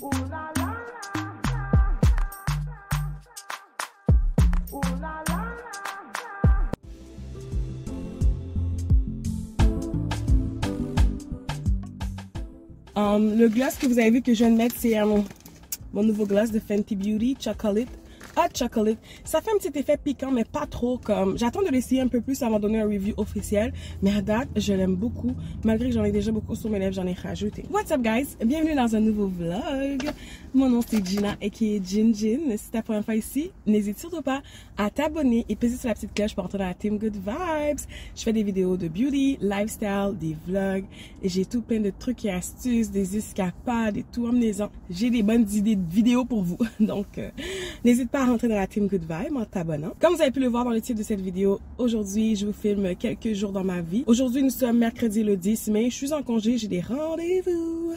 Le gloss que vous avez vu que je viens de mettre, c'est mon nouveau gloss de Fenty Beauty, Chocolate. Hot Chocolate. Ça fait un petit effet piquant, mais pas trop comme... J'attends de l'essayer un peu plus avant de donner un review officiel. Mais à date, je l'aime beaucoup. Malgré que j'en ai déjà beaucoup sur mes lèvres, j'en ai rajouté. What's up, guys? Bienvenue dans un nouveau vlog. Mon nom, c'est Gina, aka Gin. Si c'est ta première fois ici, n'hésite surtout pas à t'abonner et peser sur la petite cloche pour entrer dans la team Good Vibes. Je fais des vidéos de beauty, lifestyle, des vlogs. Et j'ai tout plein de trucs et astuces, des escapades et tout. Emmenez-en. J'ai des bonnes idées de vidéos pour vous. Donc, n'hésite pas à rentrer dans la team Good Vibe en t'abonnant. Comme vous avez pu le voir dans le titre de cette vidéo, aujourd'hui, je vous filme quelques jours dans ma vie. Aujourd'hui, nous sommes mercredi le 10 mai. Je suis en congé, j'ai des rendez-vous.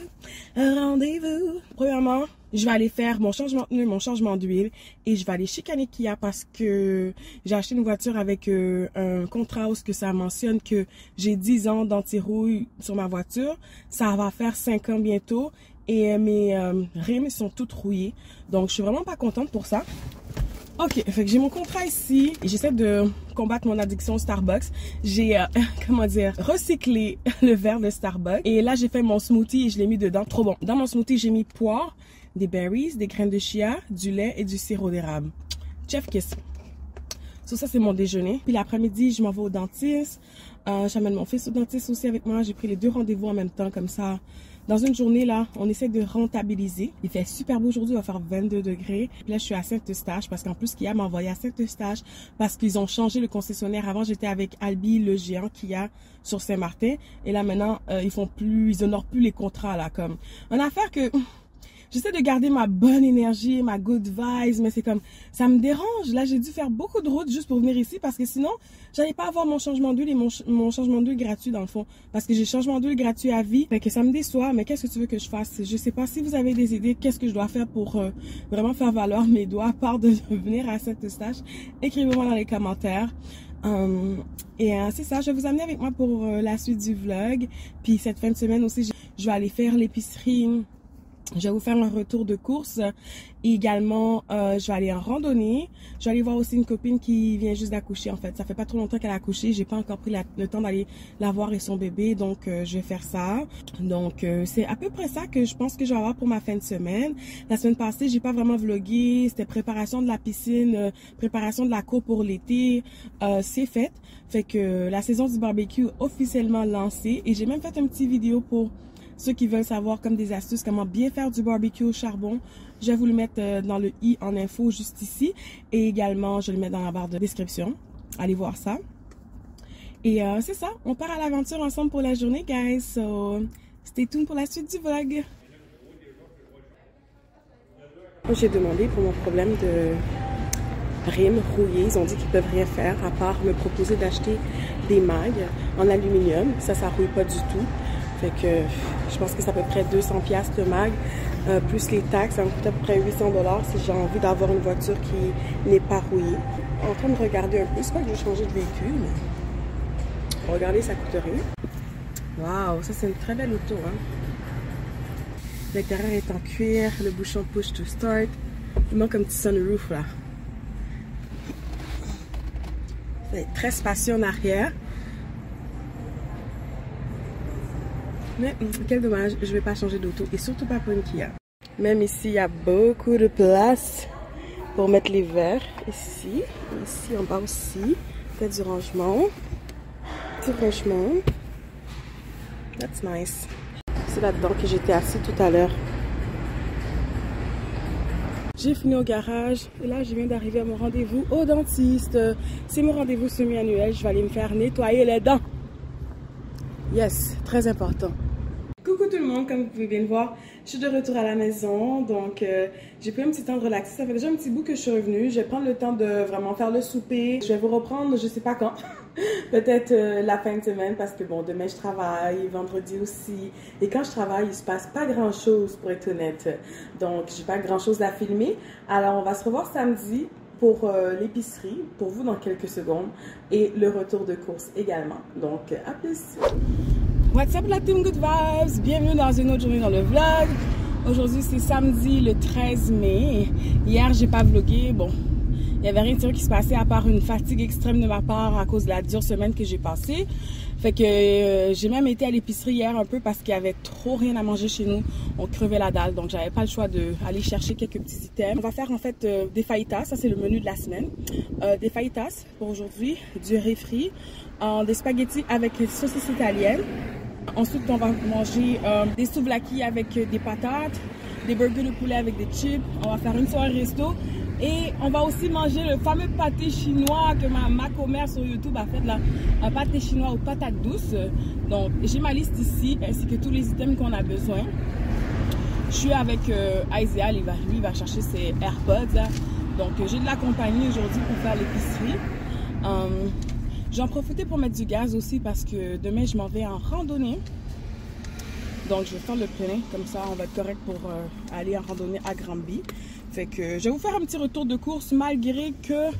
Premièrement, je vais aller faire mon changement de pneu, mon changement d'huile et je vais aller chez Kia parce que j'ai acheté une voiture avec un contrat où ça mentionne que j'ai 10 ans d'anti-rouille sur ma voiture. Ça va faire 5 ans bientôt. Et mes rimes sont toutes rouillées. Donc, je suis vraiment pas contente pour ça. Ok, fait que j'ai mon contrat ici. Et j'essaie de combattre mon addiction au Starbucks. J'ai, recyclé le verre de Starbucks. Et là, j'ai fait mon smoothie et je l'ai mis dedans. Trop bon. Dans mon smoothie, j'ai mis poire, des berries, des graines de chia, du lait et du sirop d'érable. Chef kiss. Ça, c'est mon déjeuner. Puis l'après-midi, je m'en vais au dentiste. J'amène mon fils au dentiste aussi avec moi. J'ai pris les 2 rendez-vous en même temps, comme ça. Dans une journée, là, on essaie de rentabiliser. Il fait super beau aujourd'hui, il va faire 22 degrés. Puis là, je suis à Saint-Eustache parce qu'en plus, Kia m'a envoyé à Saint-Eustache parce qu'ils ont changé le concessionnaire. Avant, j'étais avec Albi, le géant Kia sur Saint-Martin. Et là, maintenant, ils honorent plus les contrats, là, comme. Une affaire que... J'essaie de garder ma bonne énergie, ma good vibes, mais c'est comme, ça me dérange. Là, j'ai dû faire beaucoup de routes juste pour venir ici parce que sinon, j'allais pas avoir mon changement d'huile et mon changement d'huile gratuit dans le fond. Parce que j'ai changement d'huile gratuit à vie. Fait que ça me déçoit, mais qu'est-ce que tu veux que je fasse? Je sais pas si vous avez des idées, qu'est-ce que je dois faire pour vraiment faire valoir mes droits à part de venir à Saint-Eustache. Écrivez-moi dans les commentaires. C'est ça, je vais vous amener avec moi pour la suite du vlog. Puis cette fin de semaine aussi, je vais aller faire l'épicerie. Je vais vous faire un retour de course. Et également, je vais aller en randonnée. Je vais aller voir aussi une copine qui vient juste d'accoucher en fait. Ça fait pas trop longtemps qu'elle a accouché. J'ai pas encore pris le temps d'aller la voir et son bébé. Donc, je vais faire ça. Donc, c'est à peu près ça que je pense que je vais avoir pour ma fin de semaine. La semaine passée, j'ai pas vraiment vlogué. C'était préparation de la piscine, préparation de la cour pour l'été. C'est fait. Fait que la saison du barbecue est officiellement lancée. Et j'ai même fait une petite vidéo pour... ceux qui veulent savoir comme des astuces, comment bien faire du barbecue au charbon, je vais vous le mettre dans le i en info juste ici. Et également, je vais le mettre dans la barre de description. Allez voir ça. Et c'est ça, on part à l'aventure ensemble pour la journée, guys. So, stay tuned pour la suite du vlog. J'ai demandé pour mon problème de rimes rouillées. Ils ont dit qu'ils peuvent rien faire à part me proposer d'acheter des mags en aluminium. Ça rouille pas du tout. Fait que je pense que c'est à peu près 200$ le mag, plus les taxes, ça me coûte à peu près 800$ si j'ai envie d'avoir une voiture qui n'est pas rouillée. En train de regarder un peu, c'est pas que je vais changer de véhicule, mais regardez, ça coûte rien. Waouh, ça c'est une très belle auto, hein. L'intérieur est en cuir, le bouchon push to start. Il manque un petit sunroof là. C'est très spacieux en arrière. Mais quel dommage, je vais pas changer d'auto et surtout pas pour une Kia. Même ici, il y a beaucoup de place pour mettre les verres. Ici en bas aussi. Peut-être du rangement. Petit rangement. That's nice. C'est là-dedans que j'étais assis tout à l'heure. J'ai fini au garage et là, je viens d'arriver à mon rendez-vous au dentiste. C'est mon rendez-vous semi-annuel. Je vais aller me faire nettoyer les dents. Yes, très important. Coucou tout le monde, comme vous pouvez bien le voir, je suis de retour à la maison, donc j'ai pris un petit temps de relaxer. Ça fait déjà un petit bout que je suis revenue. Je vais prendre le temps de vraiment faire le souper. Je vais vous reprendre, je sais pas quand, peut-être la fin de semaine parce que bon, demain je travaille, vendredi aussi. Et quand je travaille, il se passe pas grand chose pour être honnête. Donc j'ai pas grand chose à filmer. Alors on va se revoir samedi pour l'épicerie, pour vous dans quelques secondes, et le retour de course également. Donc, à plus! What's up la team Good Vibes? Bienvenue dans une autre journée dans le vlog. Aujourd'hui, c'est samedi le 13 mai. Hier, j'ai pas vlogué. Bon, il n'y avait rien de sûr qui se passait à part une fatigue extrême de ma part à cause de la dure semaine que j'ai passée. Fait que j'ai même été à l'épicerie hier un peu parce qu'il y avait trop rien à manger chez nous. On crevait la dalle, donc j'avais pas le choix d'aller chercher quelques petits items. On va faire en fait des fajitas, ça c'est le menu de la semaine. Des fajitas pour aujourd'hui, du riz frit, des spaghettis avec saucisse italienne. Ensuite, on va manger des souvlaki avec des patates, des burgers de poulet avec des chips. On va faire une soirée resto. Et on va aussi manger le fameux pâté chinois que ma commère sur YouTube a fait là. Un pâté chinois aux patates douces. Donc, j'ai ma liste ici, ainsi que tous les items qu'on a besoin. Je suis avec Isaiah, lui il va chercher ses AirPods. Là. Donc, j'ai de la compagnie aujourd'hui pour faire l'épicerie. J'en profitais pour mettre du gaz aussi parce que demain, je m'en vais en randonnée. Donc, je vais faire le plein. Comme ça, on va être correct pour aller en randonnée à Granby. Fait que je vais vous faire un petit retour de course malgré que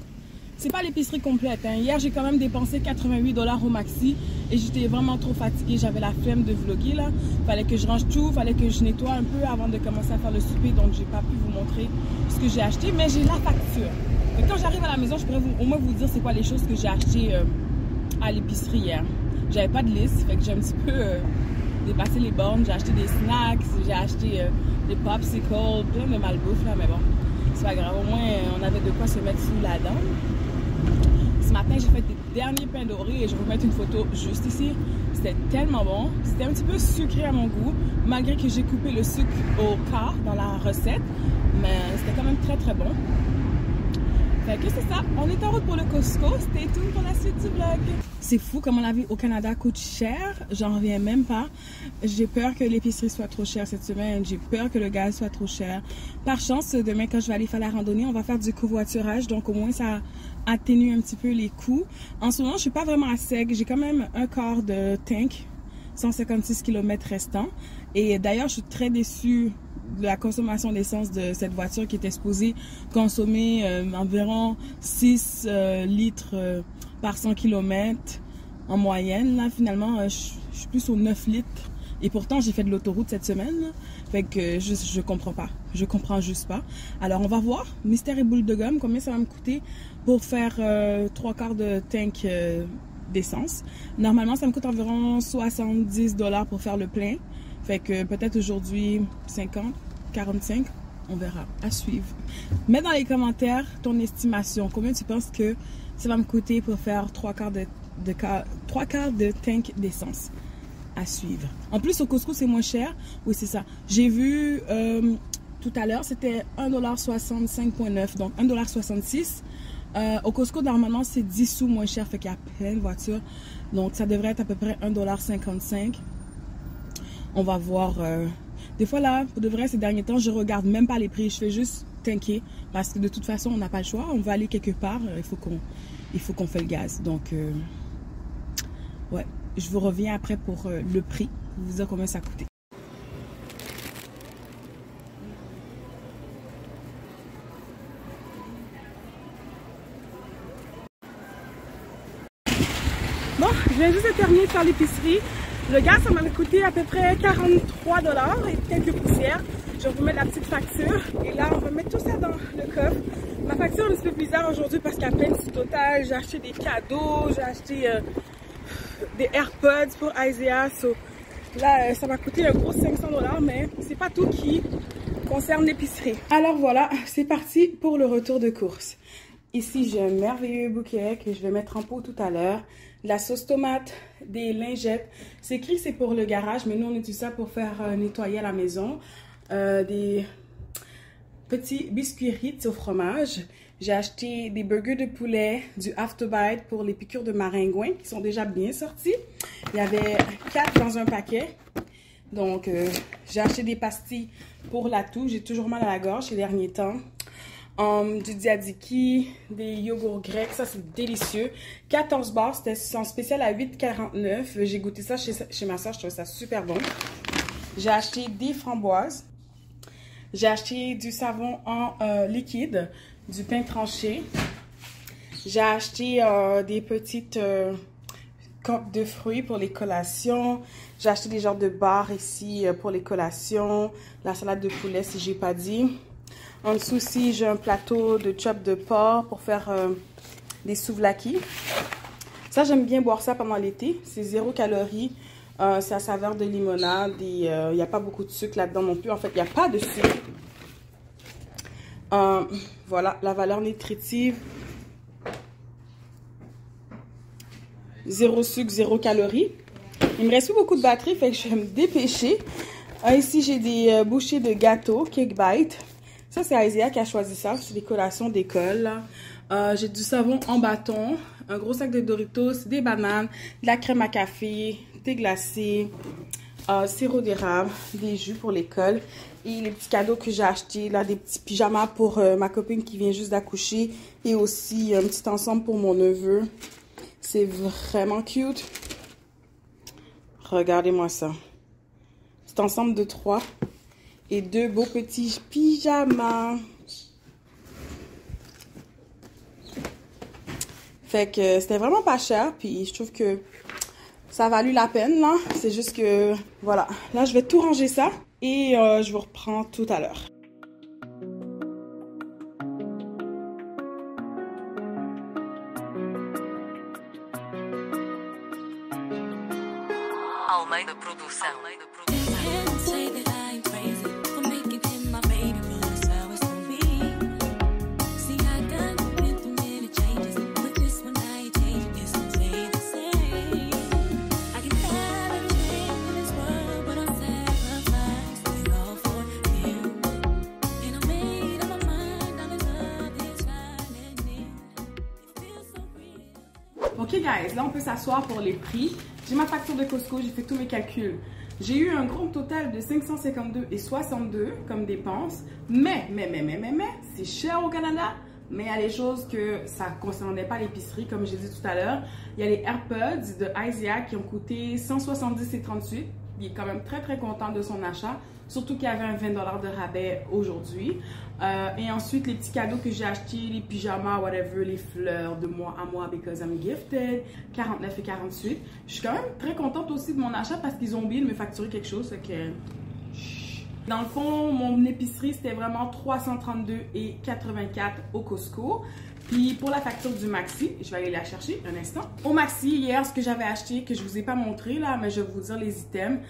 c'est pas l'épicerie complète. Hein. Hier, j'ai quand même dépensé 88 $ au maxi et j'étais vraiment trop fatiguée. J'avais la flemme de vlogger là. Fallait que je range tout, fallait que je nettoie un peu avant de commencer à faire le souper. Donc, j'ai pas pu vous montrer ce que j'ai acheté, mais j'ai la facture. Et quand j'arrive à la maison, je pourrais au moins vous dire c'est quoi les choses que j'ai achetées à l'épicerie hier. J'avais pas de liste, fait que j'ai un petit peu dépassé les bornes. J'ai acheté des snacks, j'ai acheté des popsicles, plein de malbouffe là, mais bon, c'est pas grave. Au moins, on avait de quoi se mettre sous la dent. Ce matin, j'ai fait des derniers pains dorés et je vais vous mettre une photo juste ici. C'était tellement bon. C'était un petit peu sucré à mon goût, malgré que j'ai coupé le sucre au quart dans la recette, mais c'était quand même très très bon. Fait que c'est ça, on est en route pour le Costco. Stay tuned pour la suite du vlog. C'est fou comment la vie au Canada coûte cher. J'en reviens même pas. J'ai peur que l'épicerie soit trop chère cette semaine. J'ai peur que le gaz soit trop cher. Par chance, demain quand je vais aller faire la randonnée, on va faire du covoiturage. Donc au moins ça atténue un petit peu les coûts. En ce moment, je suis pas vraiment à sec. J'ai quand même un quart de tank, 156 km restants. Et d'ailleurs, je suis très déçue de la consommation d'essence de cette voiture qui était supposée consommer environ 6 litres par 100 km en moyenne. Là, finalement, je suis plus aux 9 litres. Et pourtant, j'ai fait de l'autoroute cette semaine. Là. Fait que je comprends pas. Je comprends juste pas. Alors, on va voir, mystère et boule de gomme, combien ça va me coûter pour faire 3 quarts de tank d'essence. Normalement, ça me coûte environ 70 $ pour faire le plein. Fait que peut-être aujourd'hui 50, 45, on verra, à suivre. Mets dans les commentaires ton estimation. Combien tu penses que ça va me coûter pour faire 3 quarts de tank d'essence? À suivre. En plus, au Costco, c'est moins cher. Oui, c'est ça. J'ai vu tout à l'heure, c'était 1,65,9 $. Donc 1,66 $. Au Costco, normalement, c'est 10 sous moins cher. Fait qu'il y a plein de voitures. Donc, ça devrait être à peu près 1,55 $. On va voir. Des fois là, pour de vrai, ces derniers temps, je regarde même pas les prix. Je fais juste tanker parce que de toute façon, on n'a pas le choix. On va aller quelque part. Il faut qu'on fait le gaz. Donc, ouais, je vous reviens après pour le prix. Vous dire combien ça a coûté. Bon, je viens juste de terminer de faire l'épicerie. Le gaz, ça m'a coûté à peu près 43 $ et quelques poussières. Je vais vous mettre la petite facture. Et là, on va mettre tout ça dans le coffre. Ma facture est un petit peu bizarre aujourd'hui parce qu'à peine si total, j'ai acheté des cadeaux, j'ai acheté des AirPods pour Isaiah. So, là, ça m'a coûté un gros 500 $, mais c'est pas tout qui concerne l'épicerie. Alors voilà, c'est parti pour le retour de course. Ici, j'ai un merveilleux bouquet que je vais mettre en pot tout à l'heure. La sauce tomate, des lingettes. C'est écrit c'est pour le garage, mais nous, on utilise ça pour faire nettoyer à la maison. Des petits biscuits Ritz au fromage. J'ai acheté des burgers de poulet, du Afterbite pour les piqûres de maringouin qui sont déjà bien sortis. Il y avait 4 dans un paquet. Donc, j'ai acheté des pastilles pour la toux. J'ai toujours mal à la gorge ces derniers temps. Du Diadiki, des yogourts grecs, ça c'est délicieux. 14 bars, c'était en spécial à 8,49. J'ai goûté ça chez ma soeur, je trouvais ça super bon. J'ai acheté des framboises. J'ai acheté du savon en liquide, du pain tranché. J'ai acheté des petites coque de fruits pour les collations. J'ai acheté des genres de barres ici pour les collations. La salade de poulet, si j'ai pas dit. En dessous aussi, j'ai un plateau de chop de porc pour faire des souvlaki. Ça, j'aime bien boire ça pendant l'été. C'est 0 calories. C'est à saveur de limonade et il n'y a pas beaucoup de sucre là-dedans non plus. En fait, il n'y a pas de sucre. Voilà, la valeur nutritive. 0 sucre, 0 calories. Il me reste plus beaucoup de batterie, fait que je vais me dépêcher. Ici, j'ai des bouchées de gâteaux, Cake Bite. Ça, c'est Isaiah qui a choisi ça. C'est des collations d'école. J'ai du savon en bâton, un gros sac de Doritos, des bananes, de la crème à café, thé glacé, sirop d'érable, des jus pour l'école. Et les petits cadeaux que j'ai achetés, là, des petits pyjamas pour ma copine qui vient juste d'accoucher. Et aussi un petit ensemble pour mon neveu. C'est vraiment cute. Regardez-moi ça. Petit ensemble de 3 et 2 beaux petits pyjamas. Fait que c'était vraiment pas cher. Puis je trouve que ça a valu la peine, là. C'est juste que, voilà. Là, je vais tout ranger ça. Et je vous reprends tout à l'heure. Almeida Produção. Ok guys, là on peut s'asseoir pour les prix. J'ai ma facture de Costco, j'ai fait tous mes calculs. J'ai eu un gros total de 552,62 comme dépenses. Mais, c'est cher au Canada. Mais il y a des choses que ça ne concernait pas l'épicerie, comme j'ai dit tout à l'heure. Il y a les AirPods de Isaiah qui ont coûté 170,38. Il est quand même très content de son achat. Surtout qu'il y avait un 20 $ de rabais aujourd'hui. Et ensuite, les petits cadeaux que j'ai achetés, les pyjamas, whatever, les fleurs de moi à moi, because I'm gifted, 49 et 48. Je suis quand même très contente aussi de mon achat parce qu'ils ont oublié de me facturer quelque chose. Que... Dans le fond, mon épicerie, c'était vraiment 332,84 au Costco. Puis pour la facture du Maxi, je vais aller la chercher un instant. Au Maxi, hier, ce que j'avais acheté, que je ne vous ai pas montré là, mais je vais vous dire les items.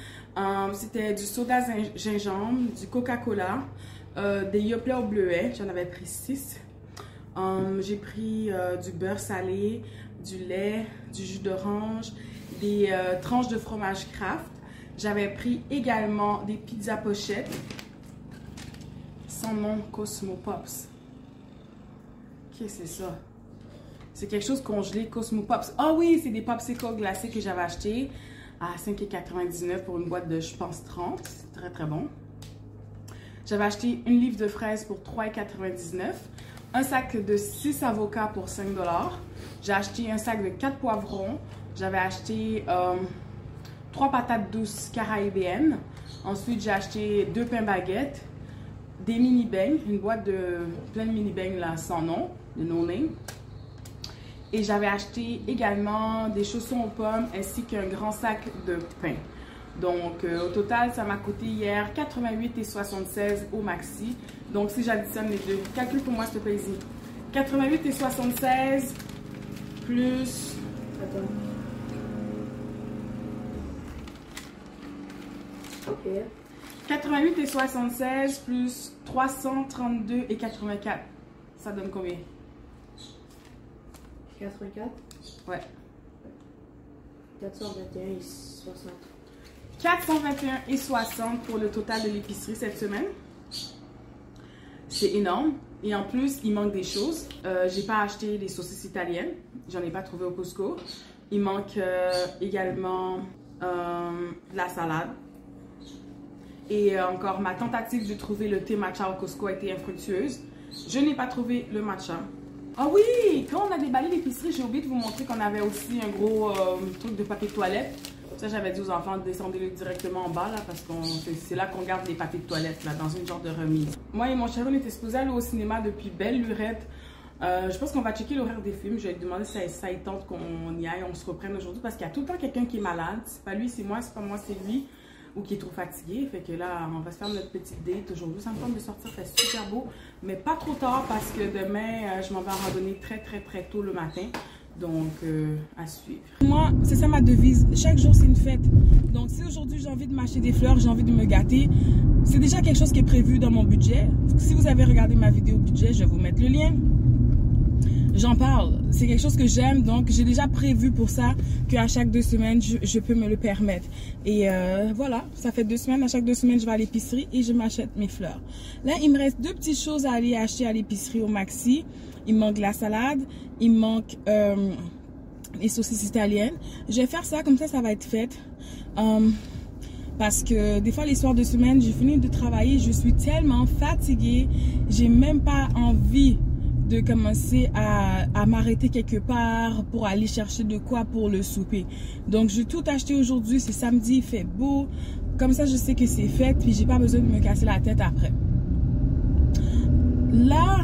C'était du soda gingembre, du Coca-Cola, des Yoplait au bleuet, j'en avais pris 6. J'ai pris du beurre salé, du lait, du jus d'orange, des tranches de fromage Kraft. J'avais pris également des pizzas pochettes, sans nom Cosmo Pops. Qu'est-ce que c'est ça? C'est quelque chose congelé, Cosmo Pops. Ah oui, c'est des popsicles glacés que j'avais achetés à 5,99 pour une boîte de, je pense, 30. C'est très bon. J'avais acheté une livre de fraises pour 3,99. Un sac de 6 avocats pour 5 $. J'ai acheté un sac de 4 poivrons. J'avais acheté 3 patates douces caribéennes. Ensuite, j'ai acheté 2 pains baguettes, des mini-beignes, une boîte de plein de mini-beignes là sans nom, de no name. Et j'avais acheté également des chaussons aux pommes ainsi qu'un grand sac de pain. Donc au total, ça m'a coûté hier 88,76 au Maxi. Donc si j'additionne les deux, calcule pour moi s'il te plaît ici. 88,76 plus... Attends. Ok. 88,76 plus 332,84. Ça donne combien? 84. Ouais. 421,60. 421,60 pour le total de l'épicerie cette semaine. C'est énorme. Et en plus, il manque des choses. J'ai pas acheté des saucisses italiennes. J'en ai pas trouvé au Costco. Il manque également de la salade. Et encore, ma tentative de trouver le thé matcha au Costco a été infructueuse. Je n'ai pas trouvé le matcha. Ah oui! Quand on a déballé l'épicerie, j'ai oublié de vous montrer qu'on avait aussi un gros truc de papier de toilette. Ça, j'avais dit aux enfants de descendre directement en bas, là, parce que c'est là qu'on garde les papiers de toilette, là, dans une genre de remise. Moi et mon chéri, on était supposés aller au cinéma depuis belle lurette. Je pense qu'on va checker l'horaire des films. Je vais lui demander si ça y tente qu'on y aille, on se reprenne aujourd'hui parce qu'il y a tout le temps quelqu'un qui est malade. C'est pas lui, c'est moi, c'est pas moi, c'est lui. Ou qui est trop fatigué. Fait que là, on va se faire notre petite date aujourd'hui. Ça me tente de sortir, c'est super beau. Mais pas trop tard parce que demain, je m'en vais en randonnée très tôt le matin. Donc, à suivre. Moi, c'est ça ma devise. Chaque jour, c'est une fête. Donc, si aujourd'hui, j'ai envie de m'acheter des fleurs, j'ai envie de me gâter, c'est déjà quelque chose qui est prévu dans mon budget. Si vous avez regardé ma vidéo budget, je vais vous mettre le lien. J'en parle. C'est quelque chose que j'aime, donc j'ai déjà prévu pour ça qu'à chaque 2 semaines, je peux me le permettre. Et voilà, ça fait 2 semaines. À chaque 2 semaines, je vais à l'épicerie et je m'achète mes fleurs. Là, il me reste 2 petites choses à aller acheter à l'épicerie au Maxi. Il me manque la salade, il me manque les saucisses italiennes. Je vais faire ça, comme ça va être fait. Parce que des fois, les soirs de semaine, j'ai fini de travailler, je suis tellement fatiguée, j'ai même pas envie de commencer à m'arrêter quelque part pour aller chercher de quoi pour le souper. Donc, je vais tout acheter aujourd'hui. C'est samedi, il fait beau. Comme ça, je sais que c'est fait. Puis, j'ai pas besoin de me casser la tête après. Là,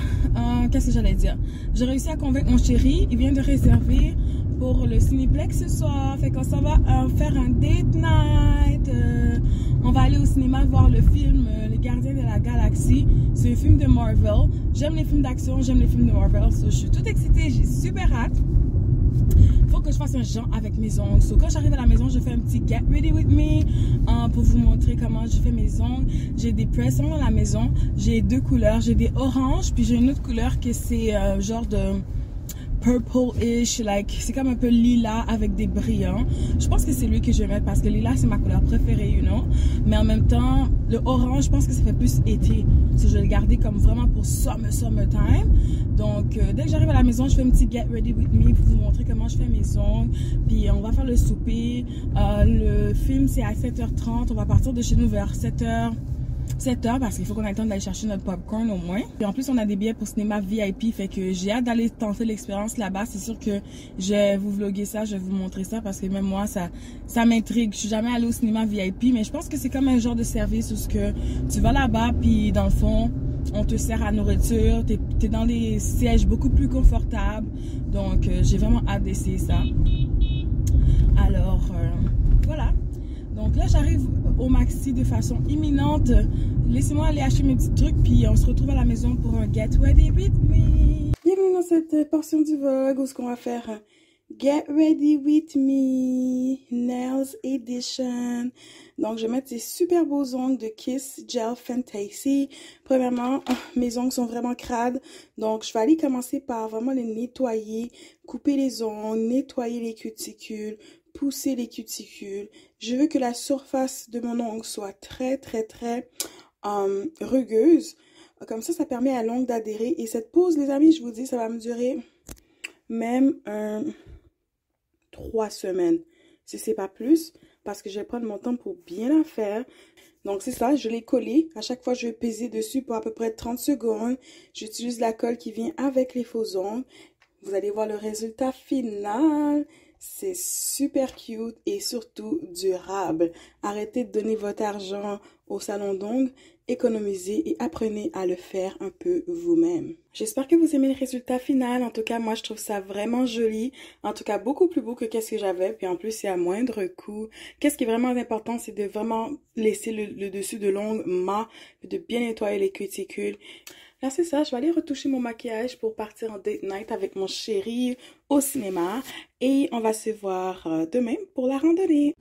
qu'est-ce que j'allais dire? J'ai réussi à convaincre mon chéri. Il vient de réserver pour le Cinéplex ce soir. Fait qu'on s'en va faire un date night. On va aller au cinéma voir le film Les Gardiens de la Galaxie. C'est un film de Marvel. J'aime les films d'action, j'aime les films de Marvel. So, je suis toute excitée, j'ai super hâte. Faut que je fasse un genre avec mes ongles. So, quand j'arrive à la maison, je fais un petit Get Ready With Me pour vous montrer comment je fais mes ongles. J'ai des press-ons dans la maison. J'ai 2 couleurs. J'ai des oranges, puis j'ai une autre couleur que c'est genre de purple-ish, like, c'est comme un peu lilas avec des brillants. Je pense que c'est lui que je vais mettre parce que lilas c'est ma couleur préférée, you know. Mais en même temps, le orange, je pense que ça fait plus été. So, je vais le garder comme vraiment pour summertime. Donc, dès que j'arrive à la maison, je fais un petit Get Ready With Me pour vous montrer comment je fais mes ongles. Puis, on va faire le souper. Le film, c'est à 7h30. On va partir de chez nous vers 7h parce qu'il faut qu'on ait le temps d'aller chercher notre popcorn au moins. Et en plus, on a des billets pour cinéma VIP, fait que j'ai hâte d'aller tenter l'expérience là-bas. C'est sûr que je vais vous vlogger ça, je vais vous montrer ça parce que même moi, ça m'intrigue. Je suis jamais allée au cinéma VIP, mais je pense que c'est comme un genre de service où que tu vas là-bas, puis dans le fond, on te sert à nourriture, t'es dans des sièges beaucoup plus confortables. Donc, j'ai vraiment hâte d'essayer ça. Alors, voilà. Donc là, j'arrive au Maxi de façon imminente. Laissez-moi aller acheter mes petits trucs, puis on se retrouve à la maison pour un Get Ready With Me. Bienvenue dans cette portion du vlog où ce qu'on va faire un Get Ready With Me Nails Edition. Donc, je vais mettre ces super beaux ongles de Kiss Gel Fantasy. Premièrement, mes ongles sont vraiment crades. Donc, je vais aller commencer par vraiment les nettoyer, couper les ongles, nettoyer les cuticules, pousser les cuticules. Je veux que la surface de mon ongle soit très rugueuse. Comme ça permet à l'ongle d'adhérer. Et cette pause, les amis, je vous dis, ça va me durer même 3 semaines. Si c'est pas plus, parce que je vais prendre mon temps pour bien la faire. Donc, c'est ça, je l'ai collé. À chaque fois, je vais peser dessus pour à peu près 30 secondes. J'utilise la colle qui vient avec les faux ongles. Vous allez voir le résultat final. C'est super cute et surtout durable. Arrêtez de donner votre argent au salon d'ongles, économisez et apprenez à le faire un peu vous-même. J'espère que vous aimez le résultat final. En tout cas, moi, je trouve ça vraiment joli. En tout cas, beaucoup plus beau que qu'est-ce que j'avais. Puis en plus, c'est à moindre coût. Qu'est-ce qui est vraiment important, c'est de vraiment laisser le dessus de l'ongle mat, de bien nettoyer les cuticules. Là, c'est ça, je vais aller retoucher mon maquillage pour partir en date night avec mon chéri au cinéma. Et on va se voir demain pour la randonnée.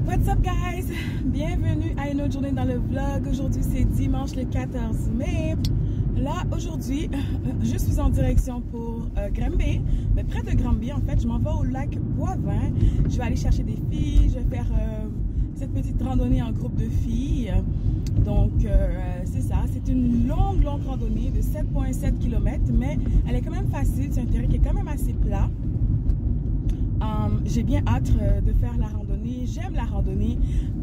What's up, guys? Bienvenue à une autre journée dans le vlog. Aujourd'hui, c'est dimanche le 14 mai. Là, aujourd'hui, je suis en direction pour Granby. Mais près de Granby, en fait, je m'en vais au lac Boivin. Je vais aller chercher des filles. Je vais faire cette petite randonnée en groupe de filles. Donc, c'est ça. C'est une longue randonnée de 7,7 km, mais elle est quand même facile. C'est un terrain qui est quand même assez plat. J'ai bien hâte de faire la randonnée. J'aime la randonnée.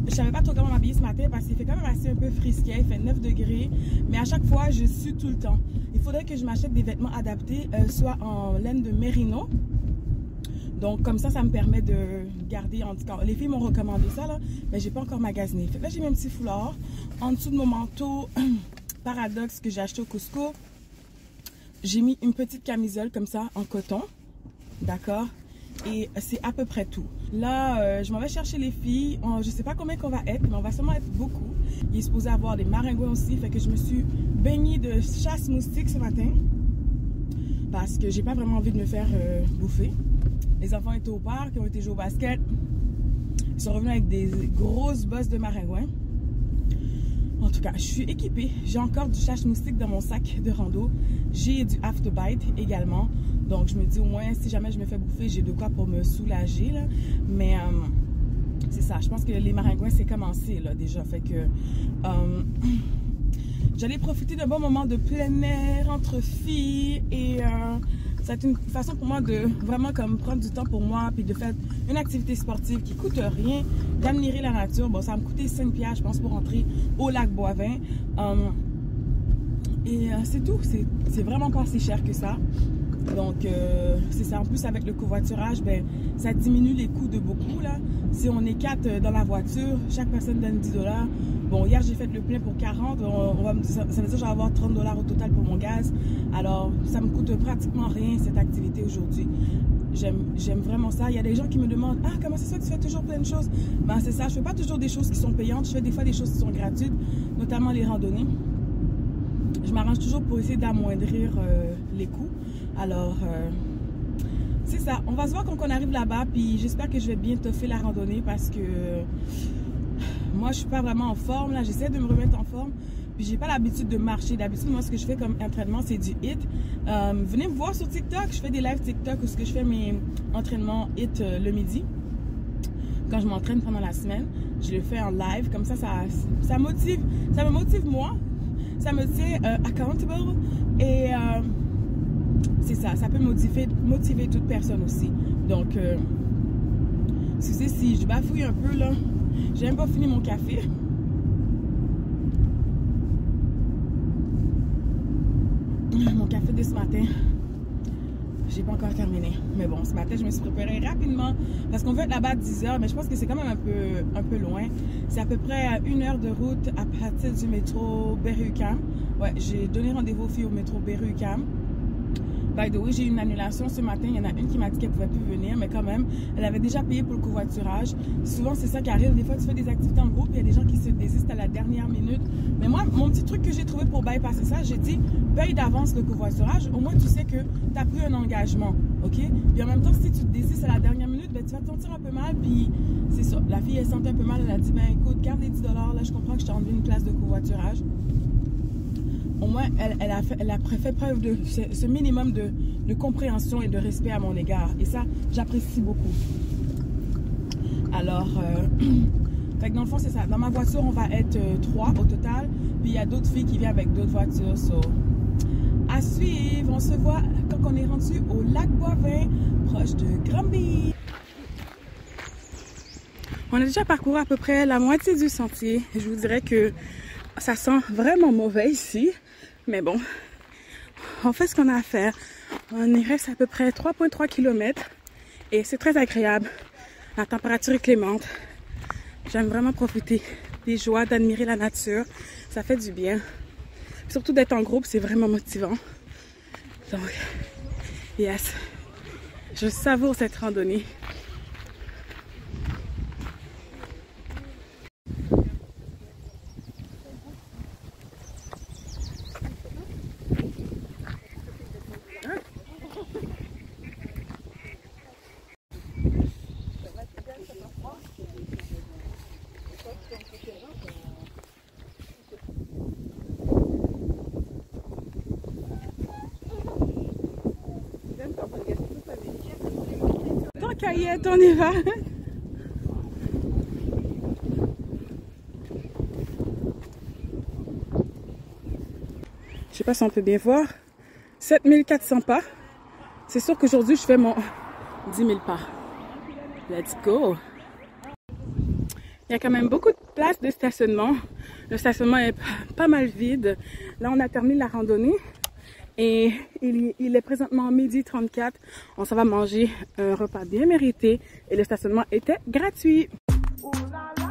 Je savais pas trop comment m'habiller ce matin parce qu'il fait quand même assez un peu frisquet. Il fait 9 degrés. Mais à chaque fois, je sue tout le temps. Il faudrait que je m'achète des vêtements adaptés, soit en laine de mérino. Donc, comme ça me permet de garder, en tout cas, les filles m'ont recommandé ça, là, mais j'ai pas encore magasiné. Fait que là, j'ai mis un petit foulard en dessous de mon manteau Paradoxe que j'ai acheté au Costco. J'ai mis une petite camisole comme ça en coton, d'accord? Et c'est à peu près tout. Là, je m'en vais chercher les filles. Je sais pas combien qu'on va être, mais on va sûrement être beaucoup. Il est supposé avoir des maringouins aussi, fait que je me suis baignée de chasse moustique ce matin parce que j'ai pas vraiment envie de me faire bouffer. Les enfants étaient au parc, ils ont été jouer au basket. Ils sont revenus avec des grosses bosses de maringouins. En tout cas, je suis équipée. J'ai encore du chasse-moustique dans mon sac de rando. J'ai du Afterbite également. Donc, je me dis au moins, si jamais je me fais bouffer, j'ai de quoi pour me soulager. Là. Mais c'est ça. Je pense que les maringouins, c'est commencé là, déjà. Fait que j'allais profiter d'un bon moment de plein air entre filles et c'est une façon pour moi de vraiment comme prendre du temps pour moi puis de faire une activité sportive qui coûte rien, d'admirer la nature. Bon, ça va me coûter 5$, je pense, pour rentrer au lac Boivin. Et c'est tout. C'est vraiment pas si cher que ça. Donc, c'est ça. En plus, avec le covoiturage, ben, ça diminue les coûts de beaucoup. Là. Si on est 4 dans la voiture, chaque personne donne 10$. Bon, hier, j'ai fait le plein pour 40. Ça veut dire que je vais avoir 30$ au total pour mon gaz. Alors, ça me coûte pratiquement rien, cette activité aujourd'hui. J'aime vraiment ça. Il y a des gens qui me demandent « Ah, comment c'est ça que tu fais toujours plein de choses? » Ben, c'est ça. Je fais pas toujours des choses qui sont payantes. Je fais des fois des choses qui sont gratuites, notamment les randonnées. Je m'arrange toujours pour essayer d'amoindrir les coûts. Alors, c'est ça. On va se voir quand on arrive là-bas. Puis j'espère que je vais bien toffer la randonnée parce que moi, je suis pas vraiment en forme. Là, j'essaie de me remettre en forme. Puis j'ai pas l'habitude de marcher. D'habitude, moi, ce que je fais comme entraînement, c'est du HIIT. Venez me voir sur TikTok. Je fais des lives TikTok où je fais mes entraînements HIIT le midi. Quand je m'entraîne pendant la semaine, je le fais en live. Comme ça me motive moi. Ça me tient accountable. Et c'est ça. Ça peut motiver toute personne aussi. Donc, excusez si je bafouille un peu là. J'ai même pas fini mon café. Mon café de ce matin, j'ai pas encore terminé. Mais bon, ce matin, je me suis préparée rapidement parce qu'on veut être là-bas à 10h, mais je pense que c'est quand même un peu loin. C'est à peu près à 1 heure de route à partir du métro Berry-UQAM. Ouais, j'ai donné rendez-vous aux filles au métro Berry-UQAM. By the way, j'ai eu une annulation ce matin. Il y en a une qui m'a dit qu'elle ne pouvait plus venir, mais quand même, elle avait déjà payé pour le covoiturage. Souvent, c'est ça qui arrive. Des fois, tu fais des activités en groupe, il y a des gens qui se désistent à la dernière minute. Mais moi, mon petit truc que j'ai trouvé pour bypasser ça, j'ai dit, paye d'avance le covoiturage. Au moins, tu sais que tu as pris un engagement, OK? Puis en même temps, si tu te désistes à la dernière minute, ben, tu vas te sentir un peu mal. Puis c'est ça. La fille, elle sentait un peu mal. Elle a dit, ben écoute, garde les 10$. Là, je comprends que je t'ai enlevé une place de covoiturage. Au moins, elle a fait preuve de ce minimum de compréhension et de respect à mon égard. Et ça, j'apprécie beaucoup. Alors, fait que dans le fond, c'est ça. Dans ma voiture, on va être 3 au total. Puis il y a d'autres filles qui viennent avec d'autres voitures. So, à suivre. On se voit quand on est rendu au lac Boivin, proche de Granby. On a déjà parcouru à peu près la moitié du sentier. Je vous dirais que ça sent vraiment mauvais ici. Mais bon, on fait ce qu'on a à faire. On y reste à peu près 3,3 km et c'est très agréable. La température est clémente. J'aime vraiment profiter des joies, d'admirer la nature. Ça fait du bien. Surtout d'être en groupe, c'est vraiment motivant. Donc, yes, je savoure cette randonnée. Tant qu'à y être, on y va. Je sais pas si on peut bien voir. 7400 pas. C'est sûr qu'aujourd'hui, je fais mon 10 000 pas. Let's go! Il y a quand même beaucoup de places de stationnement. Le stationnement est pas mal vide. Là, on a terminé la randonnée. Et il est présentement 12h34. On s'en va manger un repas bien mérité. Et le stationnement était gratuit. Oh là là.